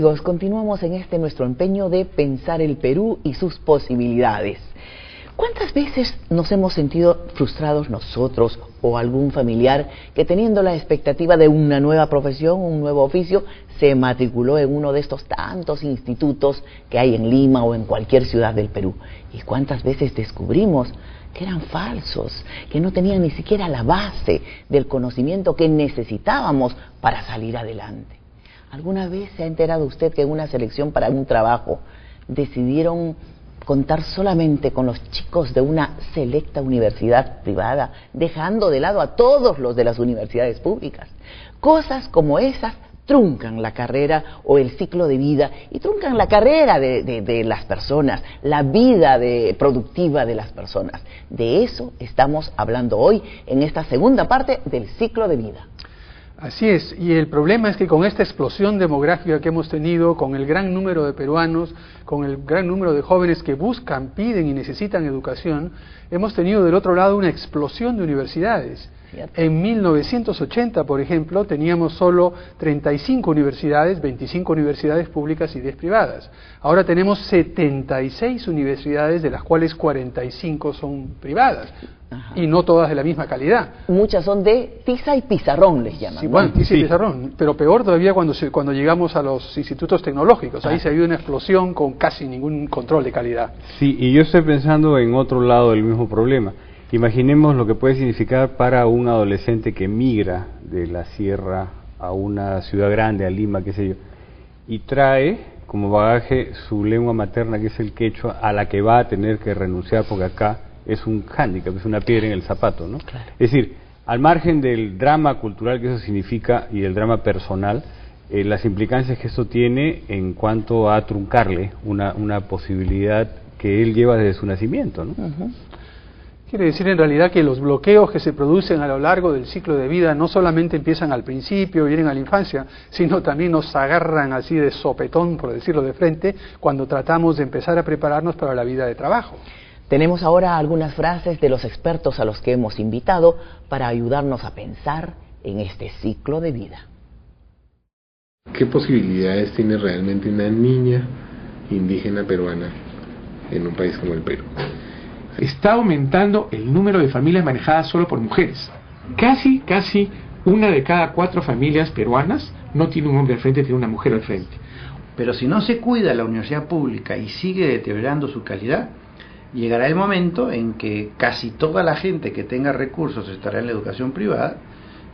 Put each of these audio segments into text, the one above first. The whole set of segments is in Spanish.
amigos, continuamos en este nuestro empeño de pensar el Perú y sus posibilidades. ¿Cuántas veces nos hemos sentido frustrados nosotros o algún familiar que, teniendo la expectativa de una nueva profesión, un nuevo oficio, se matriculó en uno de estos tantos institutos que hay en Lima o en cualquier ciudad del Perú? ¿Y cuántas veces descubrimos que eran falsos, que no tenían ni siquiera la base del conocimiento que necesitábamos para salir adelante? ¿Alguna vez se ha enterado usted que en una selección para un trabajo decidieron contar solamente con los chicos de una selecta universidad privada, dejando de lado a todos los de las universidades públicas? Cosas como esas truncan la carrera o el ciclo de vida y truncan la carrera de las personas, la vida productiva de las personas. De eso estamos hablando hoy en esta segunda parte del ciclo de vida. Así es, y el problema es que con esta explosión demográfica que hemos tenido, con el gran número de peruanos, con el gran número de jóvenes que buscan, piden y necesitan educación, hemos tenido del otro lado una explosión de universidades. En 1980, por ejemplo, teníamos solo 35 universidades, 25 universidades públicas y 10 privadas. Ahora tenemos 76 universidades, de las cuales 45 son privadas. Ajá. Y no todas de la misma calidad. Muchas son de tiza y pizarrón, les llaman. Sí, bueno, tiza y pizarrón, pero peor todavía cuando llegamos a los institutos tecnológicos. Ahí se ha habido una explosión con casi ningún control de calidad. Sí, y yo estoy pensando en otro lado del mismo problema. Imaginemos lo que puede significar para un adolescente que migra de la sierra a una ciudad grande, a Lima, qué sé yo, y trae como bagaje su lengua materna, que es el quechua, a la que va a tener que renunciar porque acá es un hándicap, es una piedra en el zapato, ¿no? Claro. Es decir, al margen del drama cultural que eso significa y del drama personal, las implicancias que eso tiene en cuanto a truncarle una posibilidad que él lleva desde su nacimiento, ¿no? Quiere decir en realidad que los bloqueos que se producen a lo largo del ciclo de vida no solamente empiezan al principio, vienen a la infancia, sino también nos agarran así de sopetón, por decirlo de frente, cuando tratamos de empezar a prepararnos para la vida de trabajo. Tenemos ahora algunas frases de los expertos a los que hemos invitado para ayudarnos a pensar en este ciclo de vida. ¿Qué posibilidades tiene realmente una niña indígena peruana en un país como el Perú? Está aumentando el número de familias manejadas solo por mujeres. Casi una de cada 4 familias peruanas no tiene un hombre al frente, tiene una mujer al frente. Pero si no se cuida la universidad pública y sigue deteriorando su calidad, llegará el momento en que casi toda la gente que tenga recursos estará en la educación privada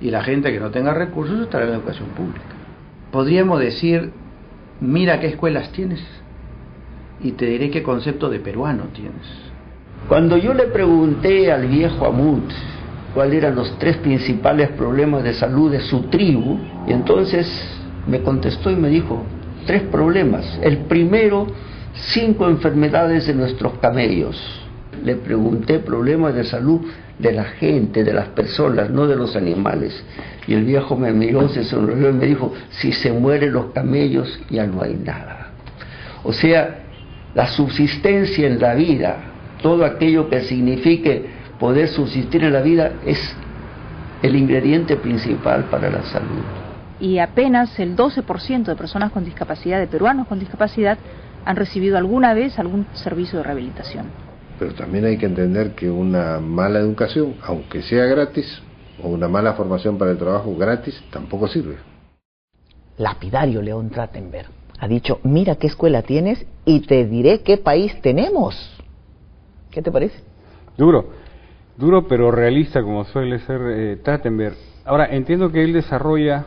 y la gente que no tenga recursos estará en la educación pública. Podríamos decir, mira qué escuelas tienes y te diré qué concepto de peruano tienes. Cuando yo le pregunté al viejo Amut cuáles eran los 3 principales problemas de salud de su tribu, y entonces me contestó y me dijo, 3 problemas. El primero, 5 enfermedades de nuestros camellos. Le pregunté problemas de salud de la gente, de las personas, no de los animales. Y el viejo me miró, se sonrió y me dijo, si se mueren los camellos ya no hay nada. O sea, la subsistencia en la vida, todo aquello que signifique poder subsistir en la vida, es el ingrediente principal para la salud. Y apenas el 12% de personas con discapacidad, de peruanos con discapacidad, han recibido alguna vez algún servicio de rehabilitación. Pero también hay que entender que una mala educación, aunque sea gratis, o una mala formación para el trabajo gratis, tampoco sirve. Lapidario León Trachtenberg ha dicho, mira qué escuela tienes y te diré qué país tenemos. ¿Qué te parece? Duro, pero realista, como suele ser Trachtenberg. Ahora, entiendo que él desarrolla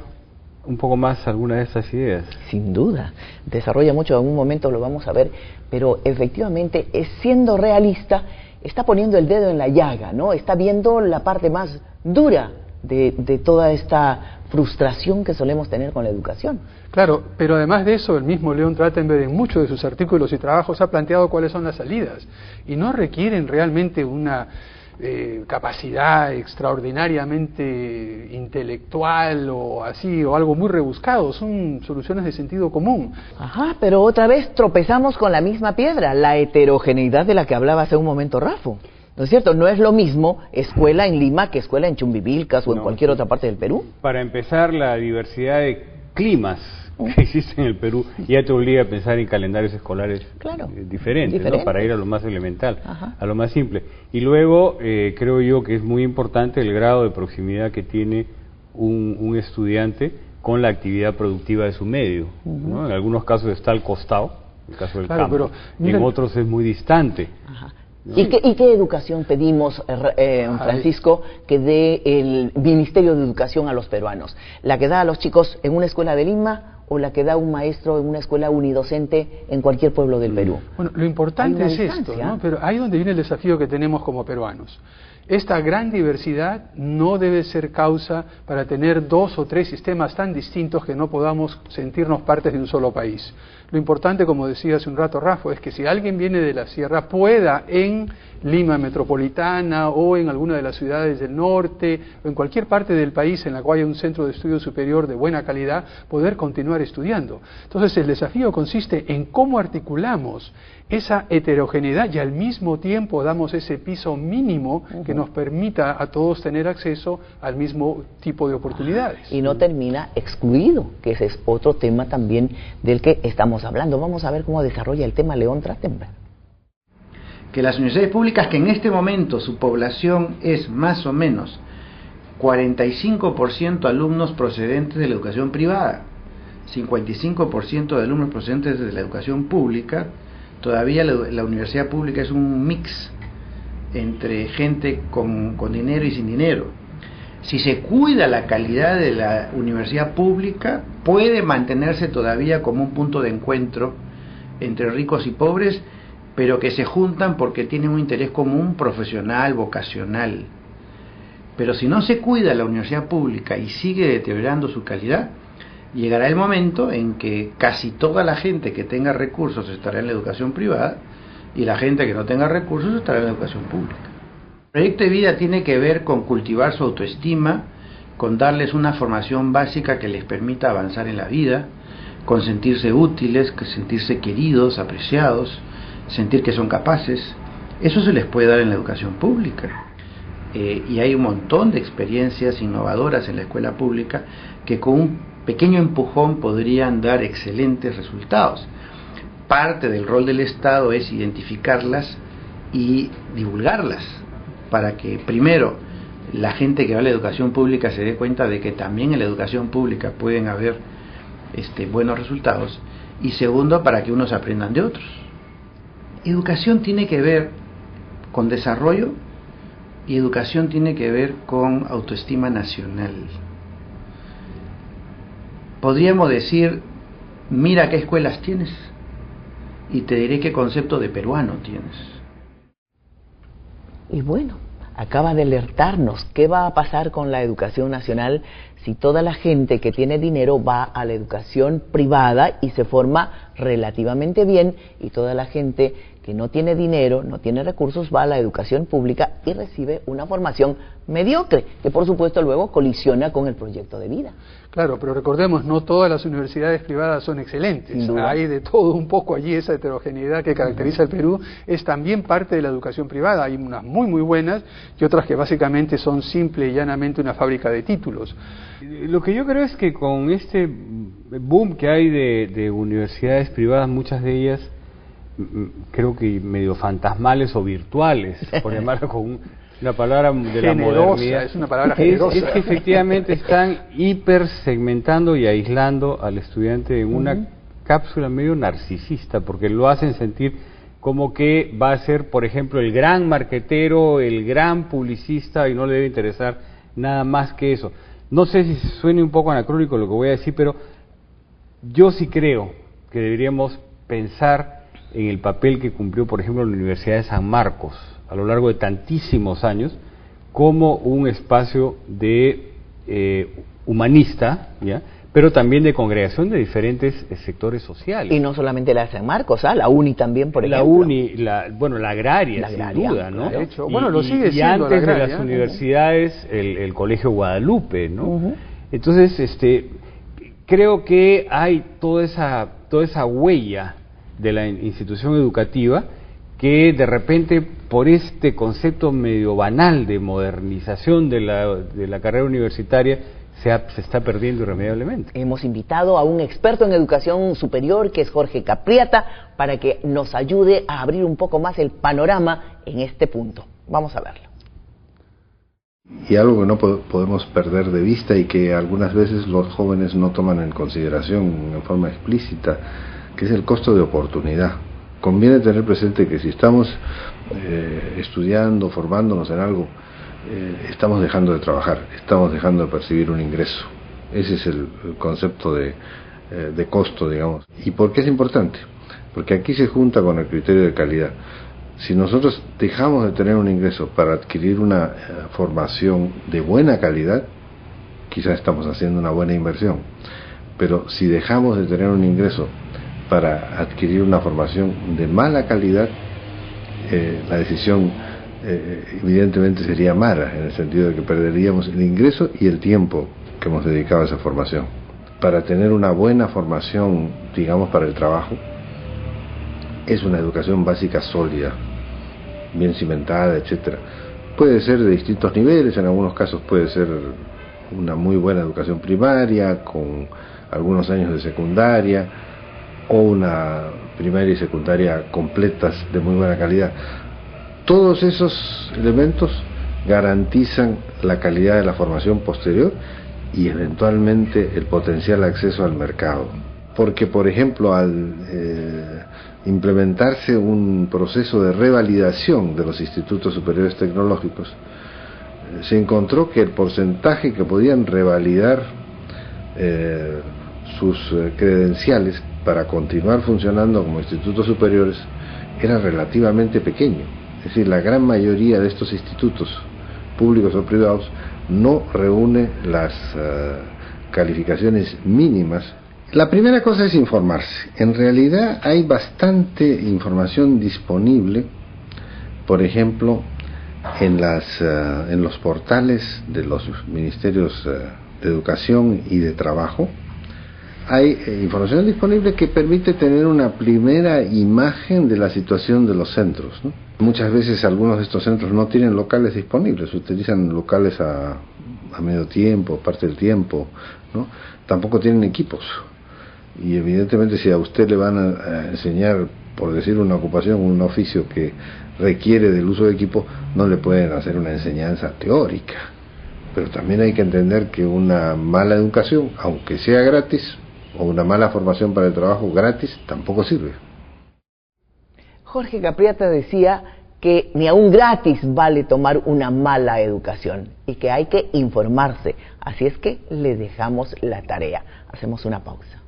un poco más alguna de estas ideas. Sin duda, desarrolla mucho, en un momento lo vamos a ver, pero efectivamente, siendo realista, está poniendo el dedo en la llaga, ¿no? Está viendo la parte más dura de toda esta frustración que solemos tener con la educación. Claro, pero además de eso, el mismo León Trachtenberg en muchos de sus artículos y trabajos ha planteado cuáles son las salidas, y no requieren realmente una capacidad extraordinariamente intelectual o así, o algo muy rebuscado, son soluciones de sentido común. Ajá, pero otra vez tropezamos con la misma piedra, la heterogeneidad de la que hablaba hace un momento Rafo. ¿No es cierto? No es lo mismo escuela en Lima que escuela en Chumbivilcas o en cualquier otra parte del Perú. Para empezar, la diversidad de climas que existe en el Perú ya te obliga a pensar en calendarios escolares diferentes, ¿no? Para ir a lo más elemental, a lo más simple. Y luego creo yo que es muy importante el grado de proximidad que tiene un estudiante con la actividad productiva de su medio, ¿no? En algunos casos está al costado, en el caso del campo, pero, en otros es muy distante. ¿No? ¿Y qué educación pedimos, Francisco, que dé el Ministerio de Educación a los peruanos? ¿La que da a los chicos en una escuela de Lima o la que da un maestro en una escuela unidocente en cualquier pueblo del Perú? Bueno, lo importante es esto, ¿no? Pero ahí donde viene el desafío que tenemos como peruanos. Esta gran diversidad no debe ser causa para tener 2 o 3 sistemas tan distintos que no podamos sentirnos partes de un solo país. Lo importante, como decía hace un rato Rafa, es que si alguien viene de la sierra pueda en Lima metropolitana o en alguna de las ciudades del norte o en cualquier parte del país en la cual haya un centro de estudio superior de buena calidad, poder continuar estudiando. Entonces el desafío consiste en cómo articulamos esa heterogeneidad y al mismo tiempo damos ese piso mínimo que nos permita a todos tener acceso al mismo tipo de oportunidades. Y no termina excluido, que ese es otro tema también del que estamos hablando. Vamos a ver cómo desarrolla el tema León Trachtenberg. Que las universidades públicas, que en este momento su población es más o menos 45% alumnos procedentes de la educación privada, 55% de alumnos procedentes de la educación pública, todavía la universidad pública es un mix entre gente con dinero y sin dinero. Si se cuida la calidad de la universidad pública, puede mantenerse todavía como un punto de encuentro entre ricos y pobres, pero que se juntan porque tienen un interés común profesional, vocacional. Pero si no se cuida la universidad pública y sigue deteriorando su calidad, llegará el momento en que casi toda la gente que tenga recursos estará en la educación privada y la gente que no tenga recursos estará en la educación pública. El proyecto de vida tiene que ver con cultivar su autoestima, con darles una formación básica que les permita avanzar en la vida, con sentirse útiles, sentirse queridos, apreciados, sentir que son capaces. Eso se les puede dar en la educación pública. Y hay un montón de experiencias innovadoras en la escuela pública que con un pequeño empujón podrían dar excelentes resultados. Parte del rol del Estado es identificarlas y divulgarlas, para que primero la gente que va a la educación pública se dé cuenta de que también en la educación pública pueden haber buenos resultados, y segundo, para que unos aprendan de otros. Educación tiene que ver con desarrollo y educación tiene que ver con autoestima nacional. Podríamos decir, mira qué escuelas tienes y te diré qué concepto de peruano tienes. Y bueno, acaba de alertarnos qué va a pasar con la educación nacional si toda la gente que tiene dinero va a la educación privada y se forma relativamente bien, y toda la gente que no tiene dinero, no tiene recursos, va a la educación pública y recibe una formación mediocre, que por supuesto luego colisiona con el proyecto de vida. Claro, pero recordemos, no todas las universidades privadas son excelentes. Hay de todo un poco allí. Esa heterogeneidad que caracteriza al Perú es también parte de la educación privada. Hay unas muy muy buenas y otras que básicamente son simple y llanamente una fábrica de títulos. Lo que yo creo es que con este boom que hay de universidades privadas, muchas de ellas creo que medio fantasmales o virtuales, por llamarlo con una palabra de la modernidad, es una palabra generosa. Es que efectivamente están hiper segmentando y aislando al estudiante en una cápsula medio narcisista, porque lo hacen sentir como que va a ser, por ejemplo, el gran marquetero, el gran publicista, y no le debe interesar nada más que eso. No sé si suene un poco anacrónico lo que voy a decir, pero yo sí creo que deberíamos pensar en el papel que cumplió, por ejemplo, la Universidad de San Marcos a lo largo de tantísimos años como un espacio de humanista, ¿ya?, pero también de congregación de diferentes sectores sociales. Y no solamente la de San Marcos, la UNI también, por ejemplo. La UNI, la agraria, sin duda, ¿no? De hecho, bueno, lo sigue siendo. Y antes la agraria, de las universidades, el Colegio Guadalupe, ¿no? Entonces, creo que hay toda esa huella de la institución educativa que de repente, por este concepto medio banal de modernización de la carrera universitaria, se está perdiendo irremediablemente. Hemos invitado a un experto en educación superior, que es Jorge Capriata, para que nos ayude a abrir un poco más el panorama en este punto. Vamos a verlo. Y algo que no podemos perder de vista y que algunas veces los jóvenes no toman en consideración en forma explícita, que es el costo de oportunidad. Conviene tener presente que si estamos estudiando, formándonos en algo, estamos dejando de trabajar, estamos dejando de percibir un ingreso. Ese es el concepto de costo, digamos. ¿Y por qué es importante? Porque aquí se junta con el criterio de calidad. Si nosotros dejamos de tener un ingreso para adquirir una formación de buena calidad, quizás estamos haciendo una buena inversión. Pero si dejamos de tener un ingreso para adquirir una formación de mala calidad, la decisión evidentemente sería mala, en el sentido de que perderíamos el ingreso y el tiempo que hemos dedicado a esa formación. Para tener una buena formación, digamos, para el trabajo, es una educación básica sólida, bien cimentada, etcétera. Puede ser de distintos niveles, en algunos casos puede ser una muy buena educación primaria, con algunos años de secundaria, o una primaria y secundaria completas de muy buena calidad. Todos esos elementos garantizan la calidad de la formación posterior y eventualmente el potencial acceso al mercado. Porque, por ejemplo, al implementarse un proceso de revalidación de los institutos superiores tecnológicos, se encontró que el porcentaje que podían revalidar sus credenciales para continuar funcionando como institutos superiores era relativamente pequeño. Es decir, la gran mayoría de estos institutos, públicos o privados, no reúne las calificaciones mínimas. La primera cosa es informarse. En realidad hay bastante información disponible, por ejemplo, en los portales de los ministerios de Educación y de Trabajo. Hay información disponible que permite tener una primera imagen de la situación de los centros, ¿no? Muchas veces algunos de estos centros no tienen locales disponibles, utilizan locales a medio tiempo, parte del tiempo, ¿no? Tampoco tienen equipos. Y evidentemente si a usted le van a enseñar, por decir una ocupación, un oficio que requiere del uso de equipo, no le pueden hacer una enseñanza teórica. Pero también hay que entender que una mala educación, aunque sea gratis, o una mala formación para el trabajo gratis, tampoco sirve. Jorge Capriata decía que ni aún gratis vale tomar una mala educación y que hay que informarse. Así es que le dejamos la tarea. Hacemos una pausa.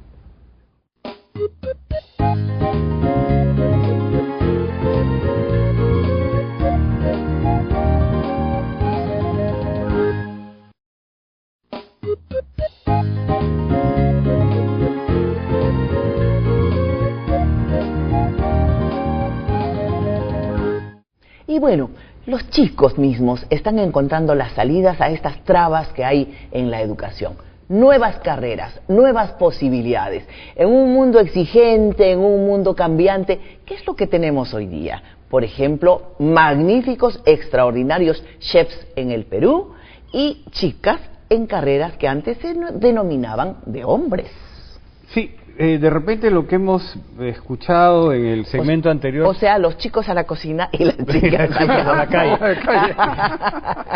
Y bueno, los chicos mismos están encontrando las salidas a estas trabas que hay en la educación. Nuevas carreras, nuevas posibilidades. En un mundo exigente, en un mundo cambiante, ¿qué es lo que tenemos hoy día? Por ejemplo, magníficos, extraordinarios chefs en el Perú y chicas en carreras que antes se denominaban de hombres. Sí. De repente lo que hemos escuchado en el segmento anterior... O sea, los chicos a la cocina y las chicas a la calle.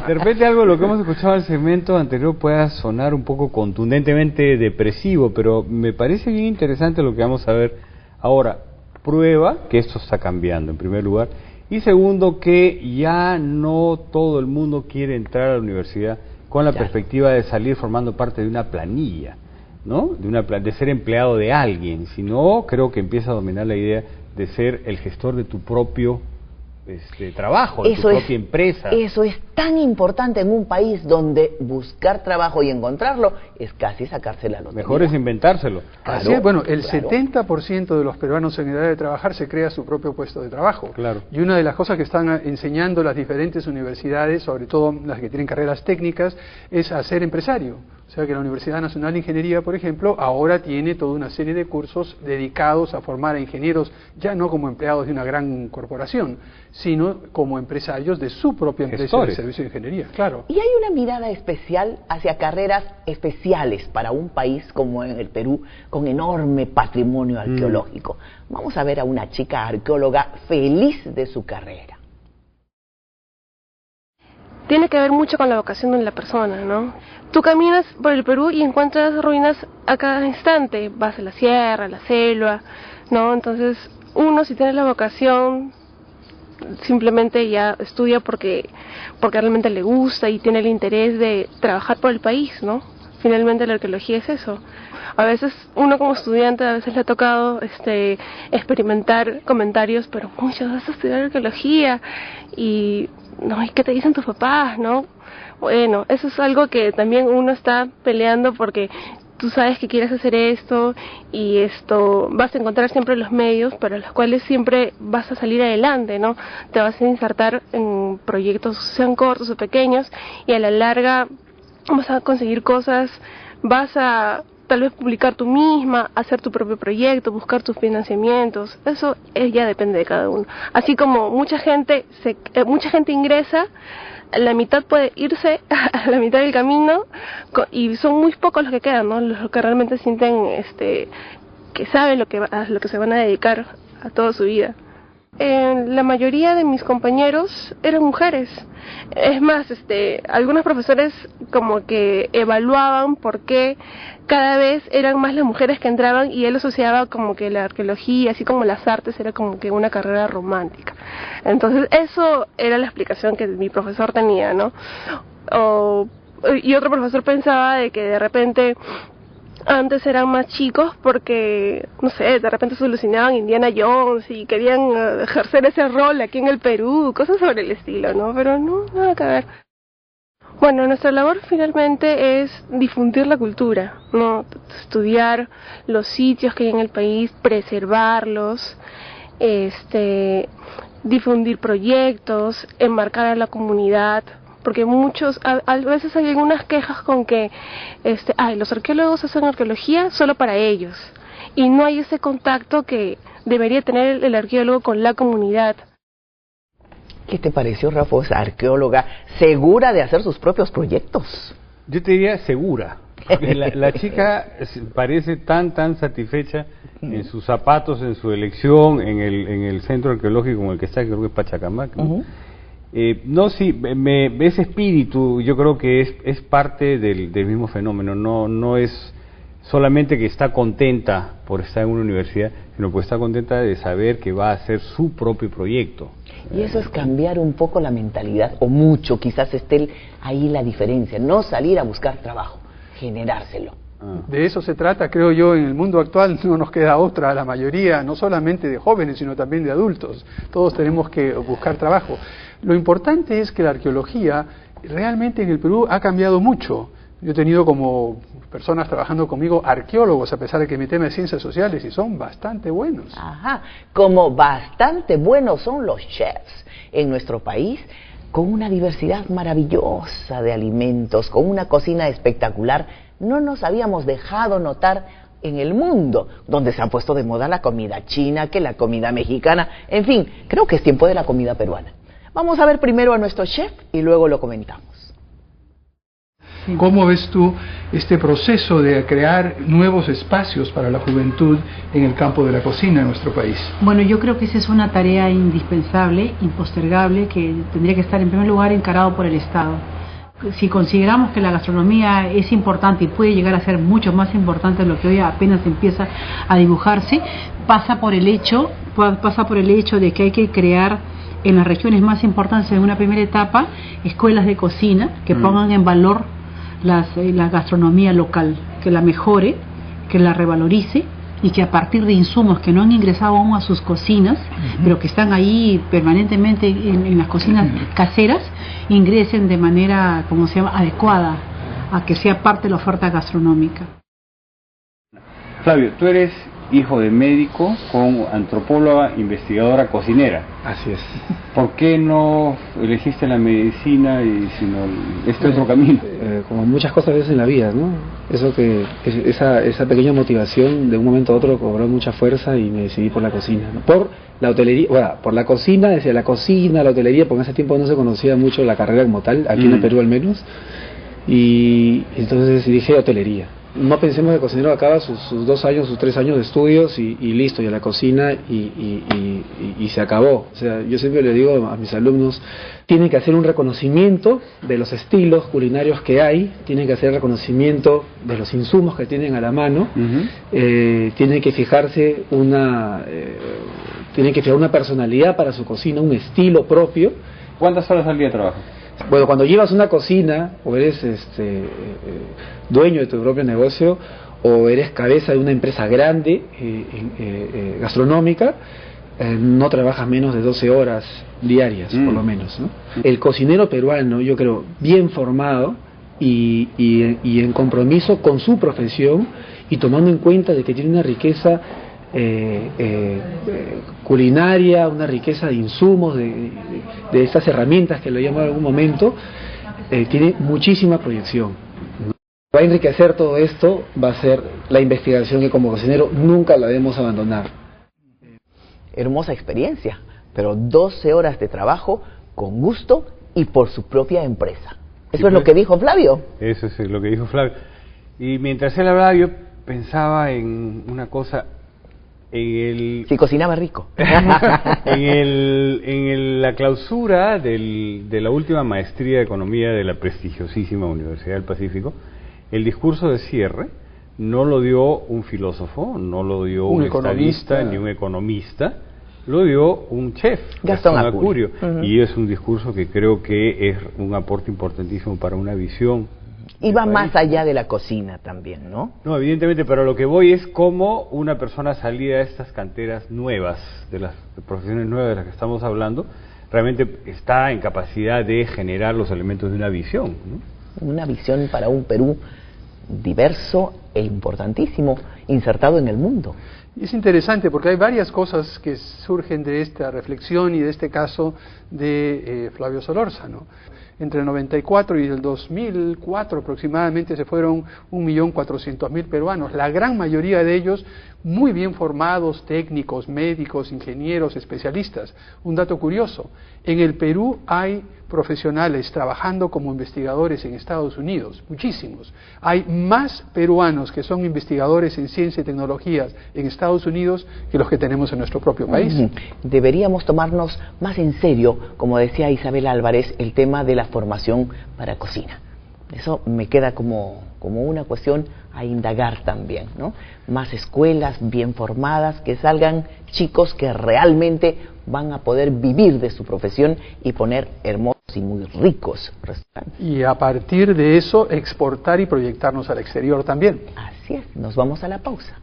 De repente algo de lo que hemos escuchado en el segmento anterior pueda sonar un poco contundentemente depresivo, pero me parece bien interesante lo que vamos a ver ahora. Prueba que esto está cambiando, en primer lugar. Y segundo, que ya no todo el mundo quiere entrar a la universidad con la perspectiva de salir formando parte de una planilla, ¿no? De ser empleado de alguien, sino creo que empieza a dominar la idea de ser el gestor de tu propio trabajo, de tu propia empresa. Eso es tan importante en un país donde buscar trabajo y encontrarlo es casi sacarse la lotería. Mejor es inventárselo. Claro, así es, bueno, el 70% de los peruanos en edad de trabajar se crea su propio puesto de trabajo. Claro. Y una de las cosas que están enseñando las diferentes universidades, sobre todo las que tienen carreras técnicas, es a ser empresario. O sea que la Universidad Nacional de Ingeniería, por ejemplo, ahora tiene toda una serie de cursos dedicados a formar a ingenieros, ya no como empleados de una gran corporación, sino como empresarios de su propia empresa de servicio de ingeniería, claro. Y hay una mirada especial hacia carreras especiales para un país como en el Perú, con enorme patrimonio arqueológico. Vamos a ver a una chica arqueóloga feliz de su carrera. Tiene que ver mucho con la vocación de la persona, ¿no? Tú caminas por el Perú y encuentras ruinas a cada instante, vas a la sierra, a la selva, ¿no? Entonces, uno si tiene la vocación, simplemente ya estudia porque realmente le gusta y tiene el interés de trabajar por el país, ¿no? Finalmente la arqueología es eso. A veces uno como estudiante a veces le ha tocado experimentar comentarios, pero muchas vas a estudiar arqueología y no, ¿y qué te dicen tus papás, no? Bueno, eso es algo que también uno está peleando porque tú sabes que quieres hacer esto y vas a encontrar siempre los medios para los cuales siempre vas a salir adelante, ¿no? Te vas a insertar en proyectos, sean cortos o pequeños, y a la larga vas a conseguir cosas, vas a tal vez publicar tú misma, hacer tu propio proyecto, buscar tus financiamientos. Eso ya depende de cada uno. Así como mucha gente ingresa, la mitad puede irse a la mitad del camino y son muy pocos los que quedan, ¿no? Los que realmente sienten que saben a lo que se van a dedicar a toda su vida. La mayoría de mis compañeros eran mujeres. Es más, algunos profesores como que evaluaban por qué cada vez eran más las mujeres que entraban, y él asociaba como que la arqueología, así como las artes, era como que una carrera romántica. Entonces eso era la explicación que mi profesor tenía, ¿no? Y otro profesor pensaba de que de repente antes eran más chicos porque, no sé, de repente se alucinaban Indiana Jones y querían ejercer ese rol aquí en el Perú, cosas sobre el estilo, ¿no? Pero no, nada que ver. Bueno, nuestra labor finalmente es difundir la cultura, ¿no? Estudiar los sitios que hay en el país, preservarlos, difundir proyectos, enmarcar a la comunidad, porque a veces hay algunas quejas con que los arqueólogos hacen arqueología solo para ellos, y no hay ese contacto que debería tener el arqueólogo con la comunidad. ¿Qué te pareció, Rafa, esa arqueóloga segura de hacer sus propios proyectos? Yo te diría segura. La chica parece tan satisfecha en sus zapatos, en su elección, en el centro arqueológico en el que está, creo que es Pachacamac, ¿no? Ese espíritu yo creo que es parte del mismo fenómeno. No es solamente que está contenta por estar en una universidad, sino que está contenta de saber que va a hacer su propio proyecto. Y eso es cambiar un poco la mentalidad, o mucho, quizás esté ahí la diferencia, no salir a buscar trabajo, generárselo. De eso se trata, creo yo. En el mundo actual no nos queda otra, la mayoría, no solamente de jóvenes, sino también de adultos. Todos tenemos que buscar trabajo. Lo importante es que la arqueología realmente en el Perú ha cambiado mucho. Yo he tenido como personas trabajando conmigo arqueólogos, a pesar de que mi tema es ciencias sociales, y son bastante buenos. Ajá, como bastante buenos son los chefs en nuestro país, con una diversidad maravillosa de alimentos, con una cocina espectacular. No nos habíamos dejado notar en el mundo, donde se ha puesto de moda la comida china, que la comida mexicana, en fin, creo que es tiempo de la comida peruana. Vamos a ver primero a nuestro chef y luego lo comentamos. ¿Cómo ves tú este proceso de crear nuevos espacios para la juventud en el campo de la cocina en nuestro país? Bueno, yo creo que esa es una tarea indispensable, impostergable, que tendría que estar en primer lugar encarado por el Estado. Si consideramos que la gastronomía es importante y puede llegar a ser mucho más importante de lo que hoy apenas empieza a dibujarse, pasa por el hecho de que hay que crear en las regiones más importantes en una primera etapa escuelas de cocina que pongan en valor la gastronomía local, que la mejore, que la revalorice, y que a partir de insumos que no han ingresado aún a sus cocinas, pero que están ahí permanentemente en las cocinas caseras, ingresen de manera, adecuada a que sea parte de la oferta gastronómica. Flavio, tú eres hijo de médico con antropóloga, investigadora, cocinera. Así es. ¿Por qué no elegiste la medicina y sino este otro camino? Como muchas cosas a veces en la vida, ¿no? Esa pequeña motivación de un momento a otro cobró mucha fuerza y me decidí por la cocina, ¿no? Por la hotelería, bueno, por la cocina, decía la cocina, la hotelería, porque en ese tiempo no se conocía mucho la carrera como tal, aquí en el Perú al menos, y entonces dije hotelería. No pensemos que el cocinero acaba sus 2 años, sus 3 años de estudios y listo, y a la cocina y se acabó. O sea, yo siempre le digo a mis alumnos, tienen que hacer un reconocimiento de los estilos culinarios que hay, tienen que hacer reconocimiento de los insumos que tienen a la mano, tienen que fijarse tienen que fijar una personalidad para su cocina, un estilo propio. ¿Cuántas horas al día trabajas? Bueno, cuando llevas una cocina, o eres dueño de tu propio negocio, o eres cabeza de una empresa grande, gastronómica, no trabajas menos de 12 horas diarias, por lo menos, ¿no? El cocinero peruano, yo creo, bien formado y en compromiso con su profesión, y tomando en cuenta de que tiene una riqueza culinaria, una riqueza de insumos, de estas herramientas que lo llamo en algún momento, tiene muchísima proyección. Va a enriquecer todo esto, va a ser la investigación que como cocinero nunca la debemos abandonar. Hermosa experiencia, pero 12 horas de trabajo con gusto y por su propia empresa. ¿Eso es lo que dijo Flavio? Eso es lo que dijo Flavio. Y mientras él hablaba yo pensaba en una cosa. Si cocinaba rico. en la clausura de la última maestría de economía de la prestigiosísima Universidad del Pacífico, el discurso de cierre no lo dio un filósofo, no lo dio un estadista ni un economista, lo dio un chef, Gastón Acurio. Y es un discurso que creo que es un aporte importantísimo para una visión. Y va más allá de la cocina también, ¿no? No, evidentemente, pero lo que voy es cómo una persona salida de estas canteras nuevas, de las profesiones nuevas de las que estamos hablando, realmente está en capacidad de generar los elementos de una visión, ¿no? Una visión para un Perú diverso e importantísimo, insertado en el mundo. Y es interesante porque hay varias cosas que surgen de esta reflexión y de este caso de Flavio Solórzano. Entre el 94 y el 2004 aproximadamente se fueron 1.400.000 peruanos, la gran mayoría de ellos muy bien formados, técnicos, médicos, ingenieros, especialistas. Un dato curioso, en el Perú hay profesionales trabajando como investigadores en Estados Unidos, muchísimos. Hay más peruanos que son investigadores en ciencia y tecnologías en Estados Unidos que los que tenemos en nuestro propio país. Deberíamos tomarnos más en serio, como decía Isabel Álvarez, el tema de la formación para cocina. Eso me queda como una cuestión a indagar también, ¿no? Más escuelas bien formadas, que salgan chicos que realmente van a poder vivir de su profesión y poner hermosos y muy ricos restaurantes. Y a partir de eso exportar y proyectarnos al exterior también. Así es, nos vamos a la pausa.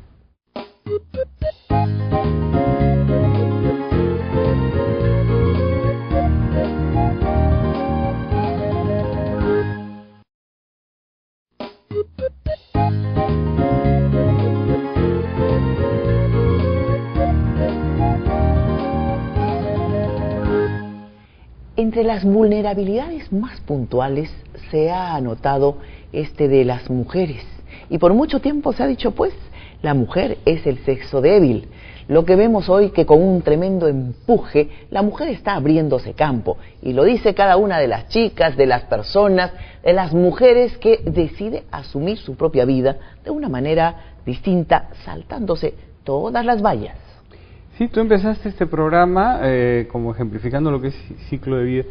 Entre las vulnerabilidades más puntuales se ha anotado de las mujeres. Y por mucho tiempo se ha dicho, pues, la mujer es el sexo débil. Lo que vemos hoy que con un tremendo empuje, la mujer está abriéndose campo. Y lo dice cada una de las chicas, de las personas, de las mujeres que decide asumir su propia vida de una manera distinta, saltándose todas las vallas. Sí, tú empezaste este programa como ejemplificando lo que es ciclo de vida,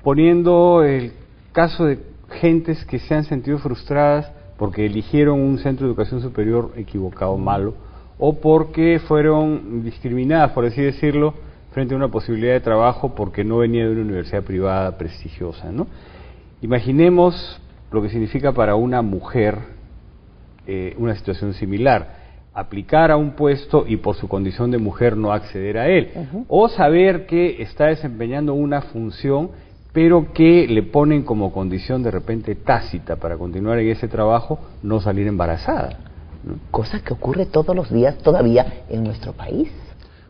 poniendo el caso de gentes que se han sentido frustradas porque eligieron un centro de educación superior equivocado, malo, o porque fueron discriminadas, por así decirlo, frente a una posibilidad de trabajo porque no venía de una universidad privada prestigiosa, ¿no? Imaginemos lo que significa para una mujer una situación similar. Aplicar a un puesto y por su condición de mujer no acceder a él, o saber que está desempeñando una función pero que le ponen como condición de repente tácita para continuar en ese trabajo no salir embarazada, ¿no? Cosa que ocurre todos los días todavía en nuestro país.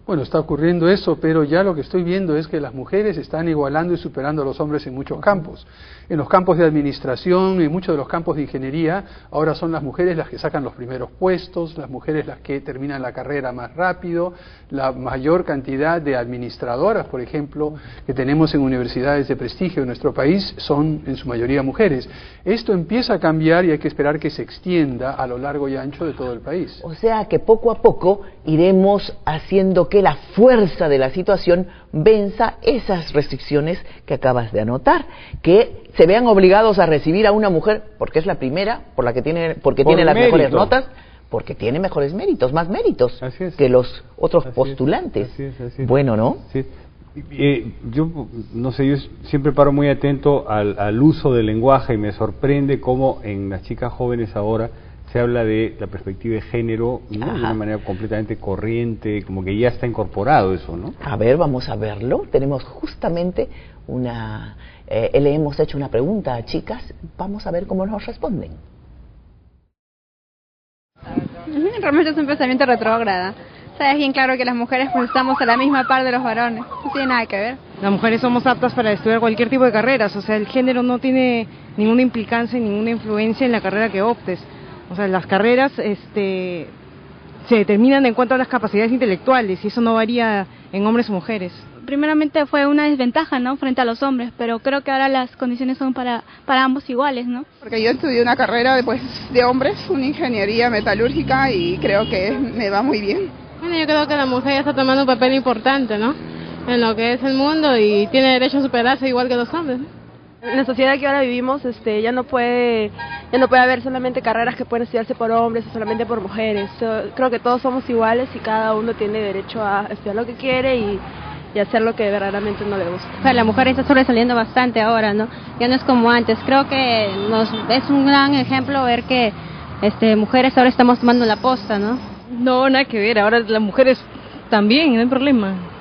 Bueno, está ocurriendo eso, pero ya lo que estoy viendo es que las mujeres están igualando y superando a los hombres en muchos campos. En los campos de administración, en muchos de los campos de ingeniería, ahora son las mujeres las que sacan los primeros puestos, las mujeres las que terminan la carrera más rápido, la mayor cantidad de administradoras, por ejemplo, que tenemos en universidades de prestigio en nuestro país, son en su mayoría mujeres. Esto empieza a cambiar y hay que esperar que se extienda a lo largo y ancho de todo el país. O sea que poco a poco iremos haciendo que la fuerza de la situación venza esas restricciones que acabas de anotar, que se vean obligados a recibir a una mujer porque es la primera, porque tiene las mejores notas, porque tiene mejores méritos, más méritos que los otros postulantes. Así es. Bueno, ¿no? Sí. Yo no sé, yo siempre paro muy atento al uso del lenguaje y me sorprende cómo en las chicas jóvenes ahora se habla de la perspectiva de género, ¿no? De una manera completamente corriente, como que ya está incorporado eso, ¿no? A ver, vamos a verlo. Tenemos justamente le hemos hecho una pregunta a chicas, vamos a ver cómo nos responden. Realmente es un pensamiento retrógrada. Sabes bien claro que las mujeres pues estamos a la misma par de los varones, no tiene nada que ver. Las mujeres somos aptas para estudiar cualquier tipo de carreras, o sea, el género no tiene ninguna implicancia, ninguna influencia en la carrera que optes. O sea, las carreras se determinan en cuanto a las capacidades intelectuales y eso no varía en hombres o mujeres. Primeramente fue una desventaja, ¿no?, frente a los hombres, pero creo que ahora las condiciones son para ambos iguales, ¿no? Porque yo estudié una carrera de hombres, una ingeniería metalúrgica y creo que me va muy bien. Bueno, yo creo que la mujer ya está tomando un papel importante, ¿no?, en lo que es el mundo y tiene derecho a superarse igual que los hombres, ¿no? En la sociedad que ahora vivimos, ya no puede haber solamente carreras que pueden estudiarse por hombres o solamente por mujeres. Creo que todos somos iguales y cada uno tiene derecho a estudiar lo que quiere y hacer lo que verdaderamente no le gusta. O sea, la mujer está sobresaliendo bastante ahora, ¿no? Ya no es como antes. Creo que es un gran ejemplo ver que mujeres ahora estamos tomando la posta, ¿no? No, nada que ver. Ahora las mujeres también, no hay problema.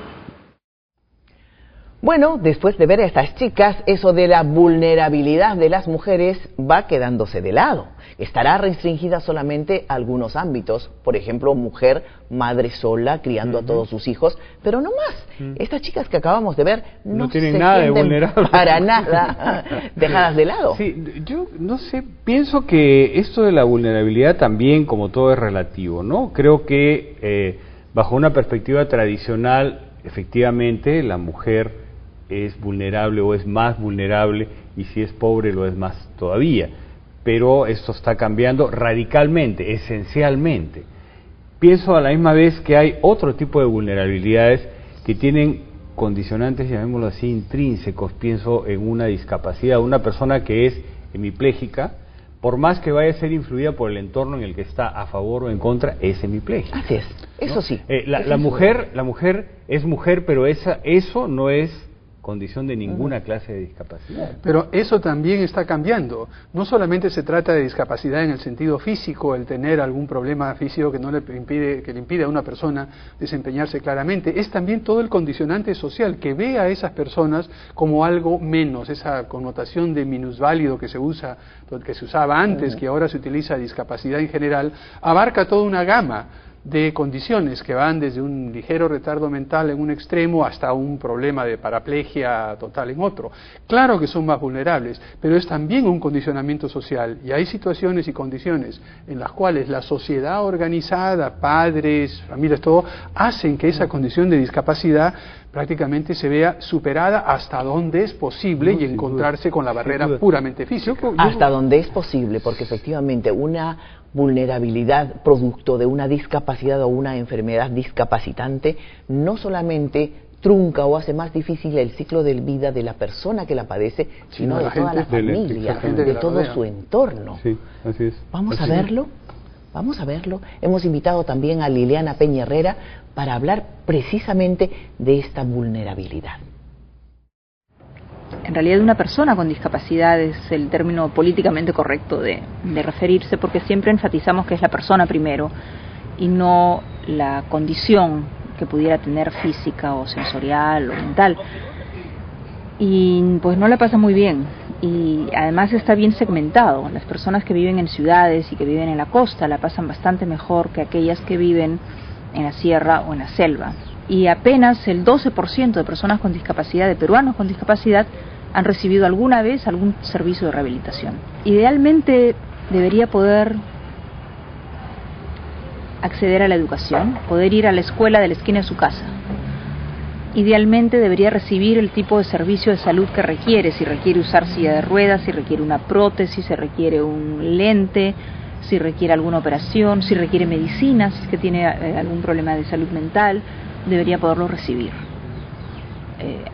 Bueno, después de ver a estas chicas, eso de la vulnerabilidad de las mujeres va quedándose de lado. Estará restringida solamente a algunos ámbitos, por ejemplo, mujer, madre sola, criando a todos sus hijos, pero no más. Estas chicas que acabamos de ver no tienen nada de vulnerable. Para nada dejadas de lado. Sí, yo no sé, pienso que esto de la vulnerabilidad también, como todo, es relativo, ¿no? Creo que bajo una perspectiva tradicional, efectivamente, la mujer es vulnerable o es más vulnerable y si es pobre lo es más todavía, pero esto está cambiando radicalmente, esencialmente. Pienso a la misma vez que hay otro tipo de vulnerabilidades que tienen condicionantes, llamémoslo así, intrínsecos. Pienso en una discapacidad, una persona que es hemipléjica, por más que vaya a ser influida por el entorno en el que está a favor o en contra, es hemipléjica. Así es, eso, ¿no? Sí. La mujer es mujer, pero eso no es condición de ninguna clase de discapacidad. Pero eso también está cambiando. No solamente se trata de discapacidad en el sentido físico, el tener algún problema físico que le impide a una persona desempeñarse claramente, es también todo el condicionante social que ve a esas personas como algo menos, esa connotación de minusválido que se usaba antes, que ahora se utiliza discapacidad en general, abarca toda una gama de condiciones que van desde un ligero retardo mental en un extremo hasta un problema de paraplegia total en otro. Claro que son más vulnerables, pero es también un condicionamiento social y hay situaciones y condiciones en las cuales la sociedad organizada, padres, familias, todo, hacen que esa condición de discapacidad prácticamente se vea superada hasta donde es posible y encontrarse con la barrera puramente física. Hasta donde es posible, porque efectivamente una vulnerabilidad producto de una discapacidad o una enfermedad discapacitante no solamente trunca o hace más difícil el ciclo de vida de la persona que la padece, sino de toda la familia, de todo su entorno. Sí, así es. Vamos a verlo. Vamos a verlo. Hemos invitado también a Liliana Peña Herrera para hablar precisamente de esta vulnerabilidad. En realidad una persona con discapacidad es el término políticamente correcto de referirse, porque siempre enfatizamos que es la persona primero y no la condición que pudiera tener física o sensorial o mental. Y pues no la pasa muy bien y además está bien segmentado. Las personas que viven en ciudades y que viven en la costa la pasan bastante mejor que aquellas que viven en la sierra o en la selva. Y apenas el 12% de personas con discapacidad, de peruanos con discapacidad, han recibido alguna vez algún servicio de rehabilitación. Idealmente debería poder acceder a la educación, poder ir a la escuela de la esquina de su casa. Idealmente debería recibir el tipo de servicio de salud que requiere, si requiere usar silla de ruedas, si requiere una prótesis, si requiere un lente, si requiere alguna operación, si requiere medicina, si es que tiene algún problema de salud mental, debería poderlo recibir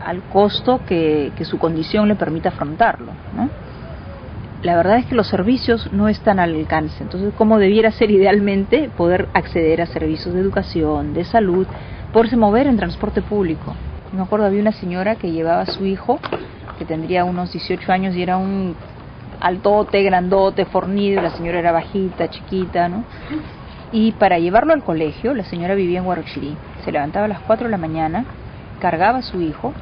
al costo que su condición le permita afrontarlo, ¿no? La verdad es que los servicios no están al alcance. Entonces, ¿cómo debiera ser idealmente poder acceder a servicios de educación, de salud, poderse mover en transporte público? Me acuerdo, había una señora que llevaba a su hijo, que tendría unos 18 años y era un altote, grandote, fornido, la señora era bajita, chiquita, ¿no? Y para llevarlo al colegio, la señora vivía en Huarochirí. Se levantaba a las 4 de la mañana, cargaba a su hijo,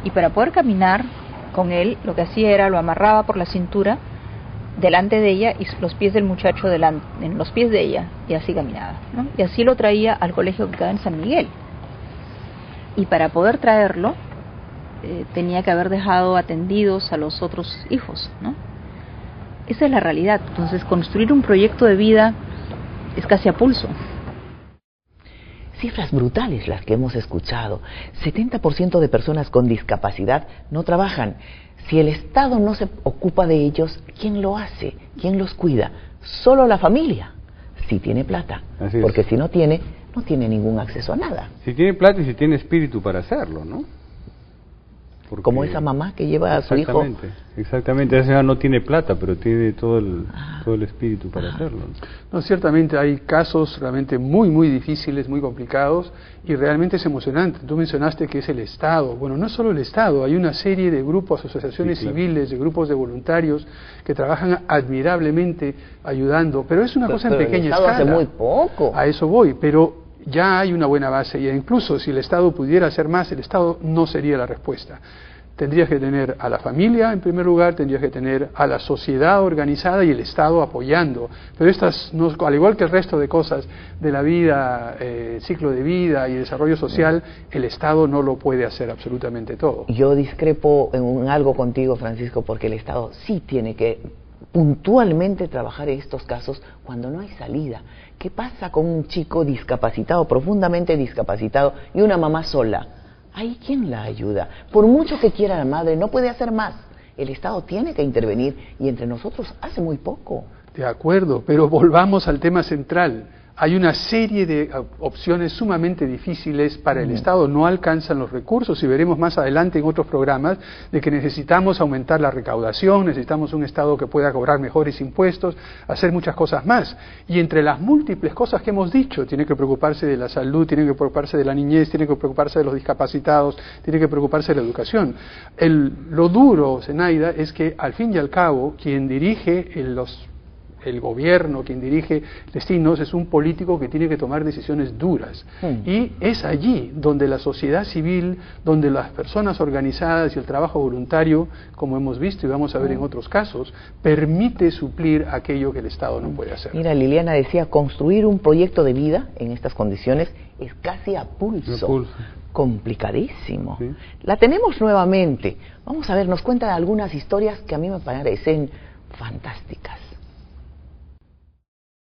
y para poder caminar con él, lo que hacía era lo amarraba por la cintura delante de ella y los pies del muchacho en los pies de ella, y así caminaba, ¿no? Y así lo traía al colegio que quedaba en San Miguel. Y para poder traerlo, tenía que haber dejado atendidos a los otros hijos, ¿no? Esa es la realidad. Entonces, construir un proyecto de vida es casi a pulso. Cifras brutales las que hemos escuchado. 70% de personas con discapacidad no trabajan. Si el Estado no se ocupa de ellos, ¿quién lo hace? ¿Quién los cuida? Solo la familia, si tiene plata. Porque si no tiene ningún acceso a nada. Si tiene plata y si tiene espíritu para hacerlo, ¿no? Porque... Como esa mamá que lleva a su hijo. Exactamente, esa no tiene plata, pero tiene todo el espíritu para hacerlo. No, ciertamente hay casos realmente muy, muy difíciles, muy complicados, y realmente es emocionante. Tú mencionaste que es el Estado. Bueno, no es solo el Estado, hay una serie de grupos, asociaciones civiles, de grupos de voluntarios que trabajan admirablemente ayudando, pero es una cosa en pequeña escala. Hace muy poco. A eso voy, pero ya hay una buena base, y incluso si el Estado pudiera hacer más, el Estado no sería la respuesta. Tendrías que tener a la familia en primer lugar, tendrías que tener a la sociedad organizada y el Estado apoyando. Pero estas, no, al igual que el resto de cosas de la vida, ciclo de vida y desarrollo social, el Estado no lo puede hacer absolutamente todo. Yo discrepo en algo contigo, Francisco, porque el Estado sí tiene que puntualmente trabajar en estos casos cuando no hay salida. ¿Qué pasa con un chico discapacitado, profundamente discapacitado, y una mamá sola? ¿Ahí quién la ayuda? Por mucho que quiera la madre, no puede hacer más. El Estado tiene que intervenir, y entre nosotros hace muy poco. De acuerdo, pero volvamos al tema central. Hay una serie de opciones sumamente difíciles para el Estado, no alcanzan los recursos, y veremos más adelante en otros programas de que necesitamos aumentar la recaudación, necesitamos un Estado que pueda cobrar mejores impuestos, hacer muchas cosas más. Y entre las múltiples cosas que hemos dicho, tiene que preocuparse de la salud, tiene que preocuparse de la niñez, tiene que preocuparse de los discapacitados, tiene que preocuparse de la educación. Lo duro, Zenaida, es que al fin y al cabo quien dirige el gobierno, quien dirige destinos, es un político que tiene que tomar decisiones duras. Y es allí donde la sociedad civil, donde las personas organizadas y el trabajo voluntario, como hemos visto y vamos a ver en otros casos, permite suplir aquello que el Estado no puede hacer. Mira, Liliana decía, construir un proyecto de vida en estas condiciones es casi a pulso. Complicadísimo. Sí. La tenemos nuevamente. Vamos a ver, nos cuentan algunas historias que a mí me parecen fantásticas.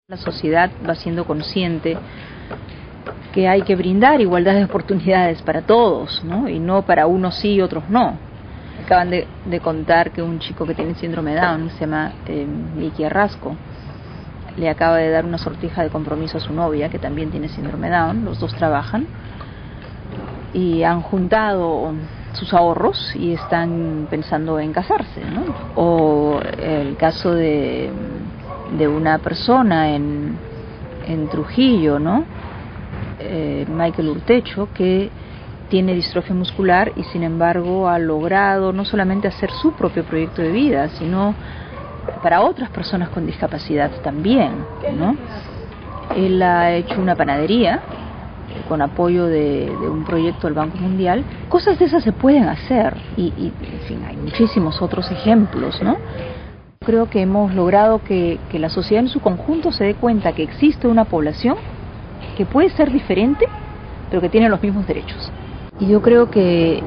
La sociedad va siendo consciente que hay que brindar igualdad de oportunidades para todos, ¿no? Y no para unos sí y otros no. Acaban de contar que un chico que tiene síndrome de Down, se llama Miki Arrasco, le acaba de dar una sortija de compromiso a su novia, que también tiene síndrome de Down. Los dos trabajan y han juntado sus ahorros y están pensando en casarse, ¿no? O el caso de una persona en Trujillo, ¿no? Michael Urtecho, que tiene distrofia muscular y sin embargo ha logrado no solamente hacer su propio proyecto de vida, sino para otras personas con discapacidad también, ¿no? Él ha hecho una panadería con apoyo de un proyecto del Banco Mundial. Cosas de esas se pueden hacer y en fin, hay muchísimos otros ejemplos, ¿no? Creo que hemos logrado que la sociedad en su conjunto se dé cuenta que existe una población que puede ser diferente, pero que tiene los mismos derechos. Y yo creo que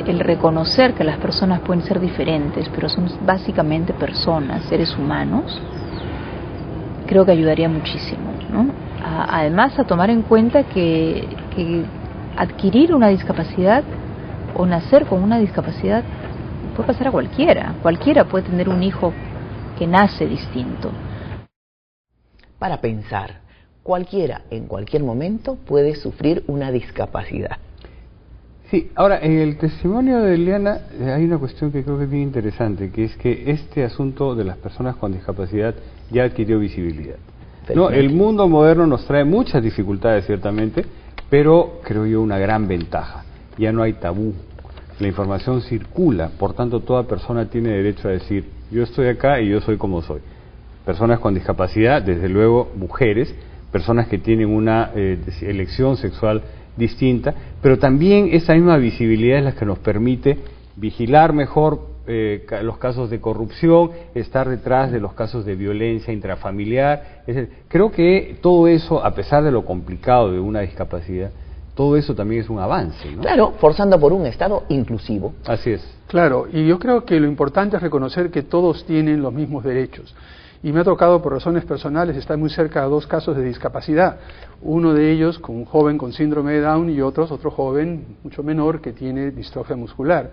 el reconocer que las personas pueden ser diferentes, pero son básicamente personas, seres humanos, creo que ayudaría muchísimo, ¿no? Además, a tomar en cuenta que adquirir una discapacidad o nacer con una discapacidad puede pasar a cualquiera. Cualquiera puede tener un hijo que nace distinto. Para pensar, cualquiera en cualquier momento puede sufrir una discapacidad. Sí, ahora en el testimonio de Eliana hay una cuestión que creo que es bien interesante, que es que este asunto de las personas con discapacidad ya adquirió visibilidad. No, el mundo moderno nos trae muchas dificultades ciertamente, pero creo yo una gran ventaja. Ya no hay tabú, la información circula, por tanto toda persona tiene derecho a decir yo estoy acá y yo soy como soy. Personas con discapacidad, desde luego mujeres, personas que tienen una elección sexual distinta, pero también esa misma visibilidad es la que nos permite vigilar mejor los casos de corrupción, estar detrás de los casos de violencia intrafamiliar. Creo que todo eso, a pesar de lo complicado de una discapacidad, todo eso también es un avance, ¿no? Claro, forzando por un Estado inclusivo. Así es. Claro, y yo creo que lo importante es reconocer que todos tienen los mismos derechos. Y me ha tocado, por razones personales, estar muy cerca de dos casos de discapacidad. Uno de ellos con un joven con síndrome de Down y otro joven mucho menor que tiene distrofia muscular.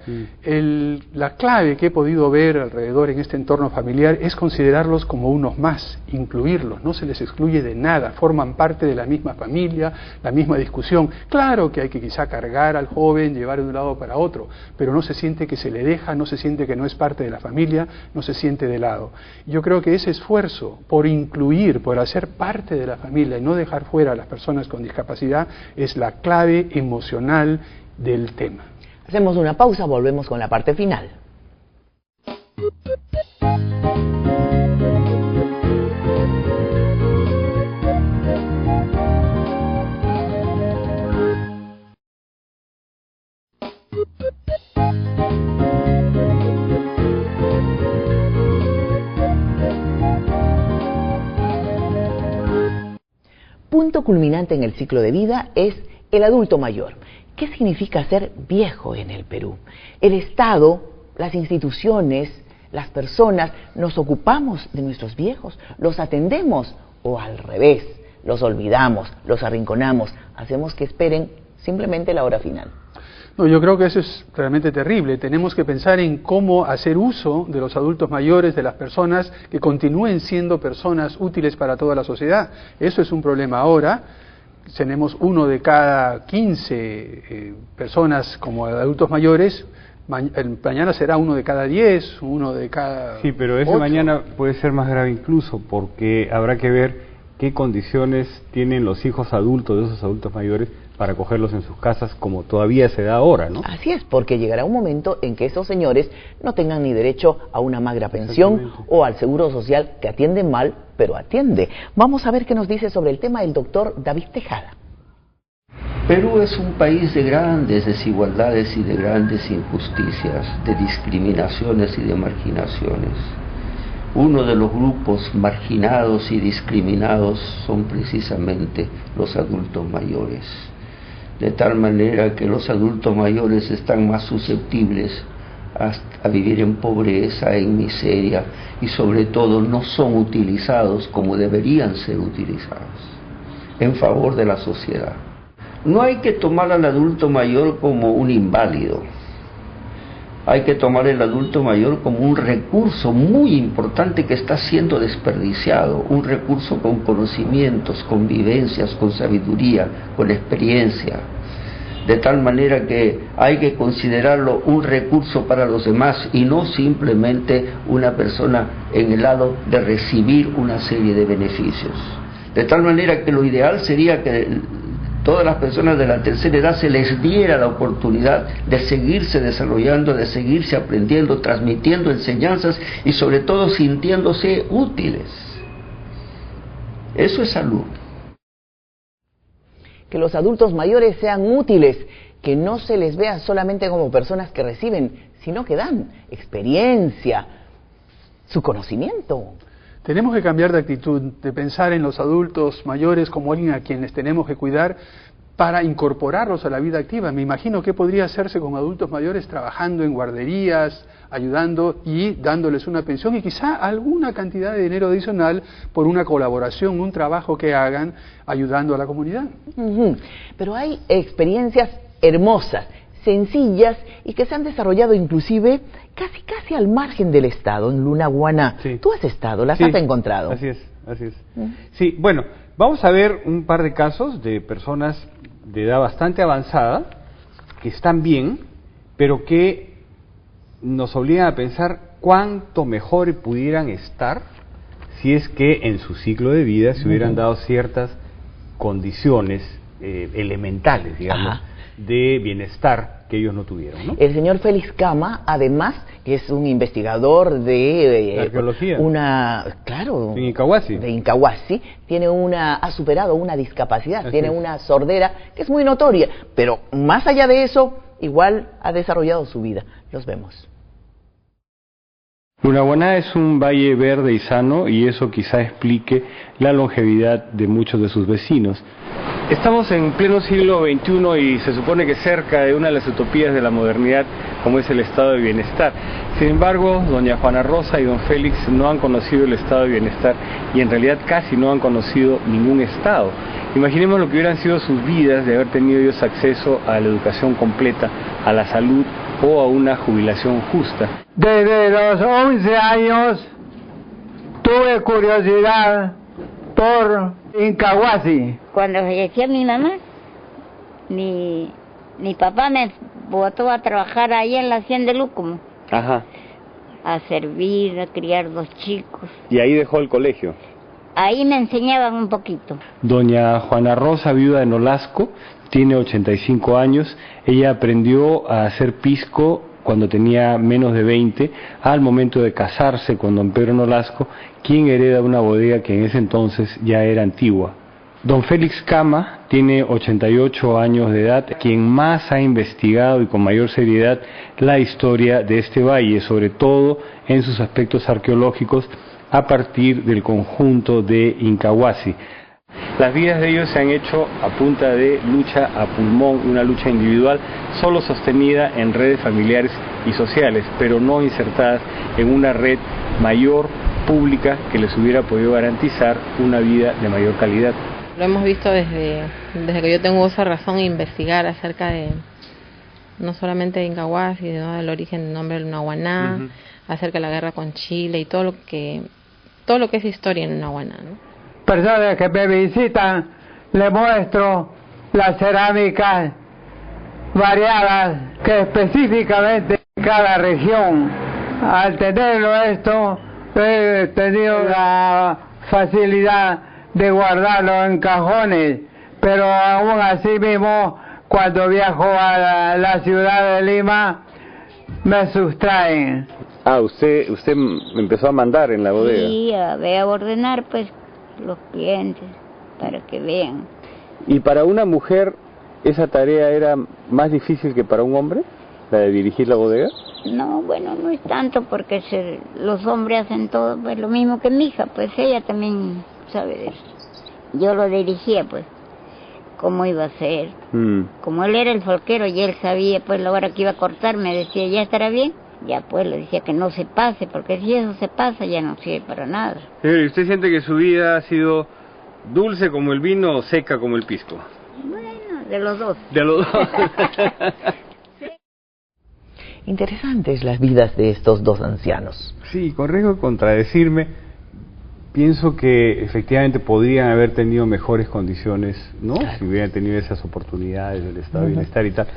La clave que he podido ver alrededor en este entorno familiar es considerarlos como unos más, incluirlos, no se les excluye de nada, forman parte de la misma familia, la misma discusión. Claro que hay que quizá cargar al joven, llevar de un lado para otro, pero no se siente que se le deja, no se siente que no es parte de la familia, no se siente de lado. Yo creo que ese esfuerzo por incluir, por hacer parte de la familia y no dejar fuera a las personas con discapacidad es la clave emocional del tema. Hacemos una pausa, volvemos con la parte final. Punto culminante en el ciclo de vida es el adulto mayor. ¿Qué significa ser viejo en el Perú? El Estado, las instituciones, las personas, ¿nos ocupamos de nuestros viejos? ¿Los atendemos? ¿O al revés? ¿Los olvidamos? ¿Los arrinconamos? ¿Hacemos que esperen simplemente la hora final? No, yo creo que eso es realmente terrible. Tenemos que pensar en cómo hacer uso de los adultos mayores, de las personas que continúen siendo personas útiles para toda la sociedad. Eso es un problema ahora. Tenemos 1 de cada 15 personas como adultos mayores. Mañana será 1 de cada 10, 1 de cada 8. Sí, pero ese mañana puede ser más grave incluso, porque habrá que ver qué condiciones tienen los hijos adultos de esos adultos mayores para acogerlos en sus casas, como todavía se da ahora, ¿no? Así es, porque llegará un momento en que esos señores no tengan ni derecho a una magra pensión o al seguro social, que atiende mal, pero atiende. Vamos a ver qué nos dice sobre el tema el doctor David Tejada. Perú es un país de grandes desigualdades y de grandes injusticias, de discriminaciones y de marginaciones. Uno de los grupos marginados y discriminados son precisamente los adultos mayores. De tal manera que los adultos mayores están más susceptibles a vivir en pobreza, en miseria, y sobre todo no son utilizados como deberían ser utilizados en favor de la sociedad. No hay que tomar al adulto mayor como un inválido. Hay que tomar el adulto mayor como un recurso muy importante que está siendo desperdiciado, un recurso con conocimientos, con vivencias, con sabiduría, con experiencia, de tal manera que hay que considerarlo un recurso para los demás y no simplemente una persona en el lado de recibir una serie de beneficios. De tal manera que lo ideal sería que todas las personas de la tercera edad se les diera la oportunidad de seguirse desarrollando, de seguirse aprendiendo, transmitiendo enseñanzas y sobre todo sintiéndose útiles. Eso es salud. que los adultos mayores sean útiles, que no se les vea solamente como personas que reciben, sino que dan experiencia, su conocimiento. Tenemos que cambiar de actitud, de pensar en los adultos mayores como alguien a quienes tenemos que cuidar para incorporarlos a la vida activa. Me imagino que podría hacerse con adultos mayores trabajando en guarderías, ayudando y dándoles una pensión y quizá alguna cantidad de dinero adicional por una colaboración, un trabajo que hagan ayudando a la comunidad. Pero hay experiencias hermosas, sencillas y que se han desarrollado inclusive casi al margen del Estado, en Lunahuaná. Sí. Tú has estado, las has encontrado. Así es. Sí, bueno, vamos a ver un par de casos de personas de edad bastante avanzada que están bien, pero que nos obligan a pensar cuánto mejor pudieran estar si es que en su ciclo de vida se hubieran dado ciertas condiciones elementales, digamos, de bienestar que ellos no tuvieron, ¿no? El señor Félix Cama, además, es un investigador de arqueología, en Incahuasi, ha superado una discapacidad, tiene una sordera que es muy notoria, pero más allá de eso, igual ha desarrollado su vida. Los vemos. Lunahuaná es un valle verde y sano y eso quizá explique la longevidad de muchos de sus vecinos. Estamos en pleno siglo XXI y se supone que cerca de una de las utopías de la modernidad como es el estado de bienestar. Sin embargo, doña Juana Rosa y don Félix no han conocido el estado de bienestar y en realidad casi no han conocido ningún estado. Imaginemos lo que hubieran sido sus vidas de haber tenido ellos acceso a la educación completa, a la salud o a una jubilación justa. Desde los 11 años tuve curiosidad por Incahuasi. Cuando falleció mi mamá, mi papá me botó a trabajar ahí en la hacienda de Lúcumo. A servir, a criar 2 chicos. ¿Y ahí dejó el colegio? Ahí me enseñaban un poquito. Doña Juana Rosa, viuda de Nolasco, tiene 85 años. Ella aprendió a hacer pisco cuando tenía menos de 20, al momento de casarse con don Pedro Nolasco, quien hereda una bodega que en ese entonces ya era antigua. Don Félix Cama tiene 88 años de edad, quien más ha investigado y con mayor seriedad la historia de este valle, sobre todo en sus aspectos arqueológicos, a partir del conjunto de Incahuasi. Las vidas de ellos se han hecho a punta de lucha a pulmón, una lucha individual solo sostenida en redes familiares y sociales, pero no insertadas en una red mayor, pública, que les hubiera podido garantizar una vida de mayor calidad. Lo hemos visto desde que yo tengo esa razón de investigar acerca de no solamente de Incahuasi, sino del origen del nombre del Lunahuaná, acerca de la guerra con Chile y todo lo que es historia en Lunahuaná, ¿no? Personas que me visitan, les muestro las cerámicas variadas que específicamente en cada región. Al tenerlo esto, he tenido la facilidad de guardarlo en cajones, pero aún así mismo, cuando viajo a la ciudad de Lima, me sustraen. Usted empezó a mandar en la bodega. Sí, a ordenar pues los clientes para que vean. ¿Y para una mujer esa tarea era más difícil que para un hombre, la de dirigir la bodega? No, bueno, no es tanto porque los hombres hacen todo pues lo mismo que mi hija, pues ella también sabe de eso. Yo lo dirigía pues, cómo iba a ser. Como él era el folquero y él sabía pues la hora que iba a cortar, me decía, ¿ya estará bien? Ya pues le decía que no se pase, porque si eso se pasa ya no sirve para nada. ¿Y usted siente que su vida ha sido dulce como el vino o seca como el pisco? Bueno, de los dos. De los dos. Interesantes las vidas de estos 2 ancianos. Sí, con riesgo de contradecirme, pienso que efectivamente podrían haber tenido mejores condiciones, ¿no? Claro. Si hubieran tenido esas oportunidades del estado de bienestar y tal.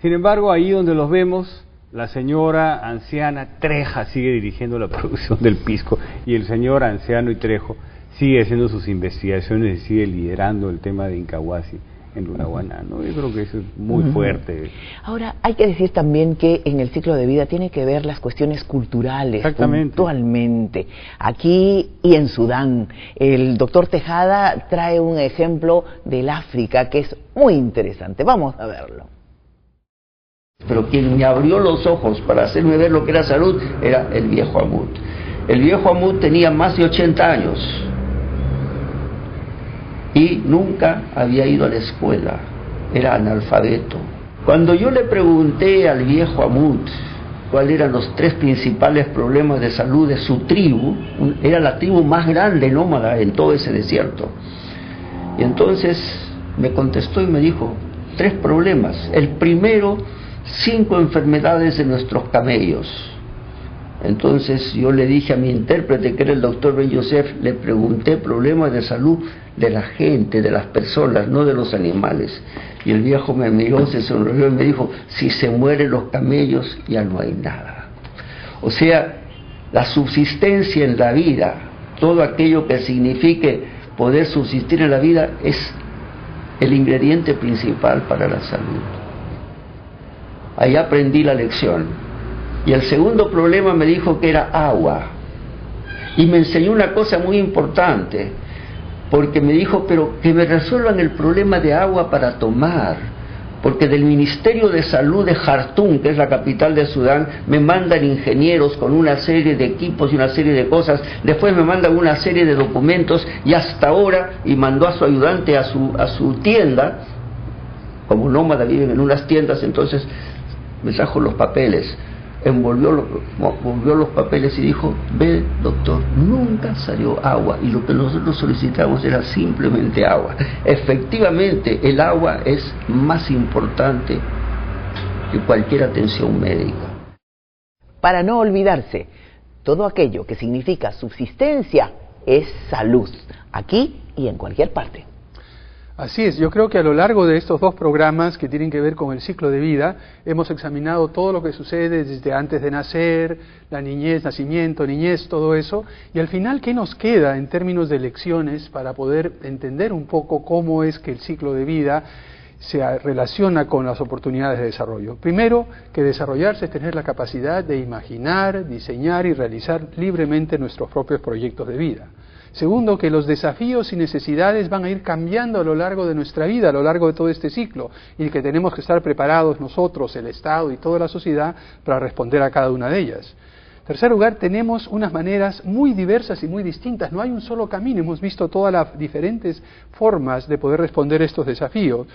Sin embargo, ahí donde los vemos, la señora anciana Treja sigue dirigiendo la producción del pisco y el señor anciano y Trejo sigue haciendo sus investigaciones y sigue liderando el tema de Incahuasi en Lunahuaná, ¿no? Yo creo que eso es muy fuerte. Ahora, hay que decir también que en el ciclo de vida tiene que ver las cuestiones culturales puntualmente. Aquí y en Sudán, el doctor Tejada trae un ejemplo del África que es muy interesante. Vamos a verlo. Pero quien me abrió los ojos para hacerme ver lo que era salud era el viejo Amut. El viejo Amut tenía más de 80 años y nunca había ido a la escuela, era analfabeto. Cuando yo le pregunté al viejo Amut cuáles eran los 3 principales problemas de salud de su tribu, era la tribu más grande nómada en todo ese desierto, y entonces me contestó y me dijo 3 problemas. El primero, 5 enfermedades de nuestros camellos. Entonces yo le dije a mi intérprete, que era el doctor Ben Yosef, le pregunté problemas de salud de la gente, de las personas, no de los animales. Y el viejo me miró, se sonrió y me dijo, si se mueren los camellos ya no hay nada. O sea, la subsistencia en la vida, todo aquello que signifique poder subsistir en la vida, es el ingrediente principal para la salud. Ahí aprendí la lección. Y el segundo problema me dijo que era agua. Y me enseñó una cosa muy importante, porque me dijo, pero que me resuelvan el problema de agua para tomar, porque del Ministerio de Salud de Jartum, que es la capital de Sudán, me mandan ingenieros con una serie de equipos y una serie de cosas, después me mandan una serie de documentos, y hasta ahora, y mandó a su ayudante a su tienda, como nómada viven en unas tiendas, entonces me trajo los papeles, envolvió los papeles y dijo, ve doctor, nunca salió agua, y lo que nosotros solicitamos era simplemente agua. Efectivamente, el agua es más importante que cualquier atención médica. Para no olvidarse, todo aquello que significa subsistencia es salud, aquí y en cualquier parte. Así es, yo creo que a lo largo de estos 2 programas que tienen que ver con el ciclo de vida, hemos examinado todo lo que sucede desde antes de nacer, la niñez, nacimiento, niñez, todo eso, y al final, ¿qué nos queda en términos de lecciones para poder entender un poco cómo es que el ciclo de vida se relaciona con las oportunidades de desarrollo? Primero, que desarrollarse es tener la capacidad de imaginar, diseñar y realizar libremente nuestros propios proyectos de vida. Segundo, que los desafíos y necesidades van a ir cambiando a lo largo de nuestra vida, a lo largo de todo este ciclo, y que tenemos que estar preparados nosotros, el Estado y toda la sociedad para responder a cada una de ellas. En tercer lugar, tenemos unas maneras muy diversas y muy distintas, no hay un solo camino, hemos visto todas las diferentes formas de poder responder a estos desafíos.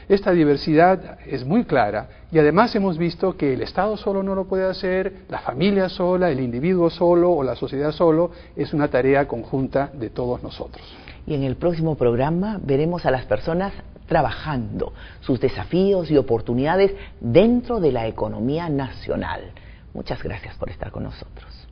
Esta diversidad es muy clara y además hemos visto que el Estado solo no lo puede hacer, la familia sola, el individuo solo o la sociedad solo, es una tarea conjunta de todos nosotros. Y en el próximo programa veremos a las personas trabajando, sus desafíos y oportunidades dentro de la economía nacional. Muchas gracias por estar con nosotros.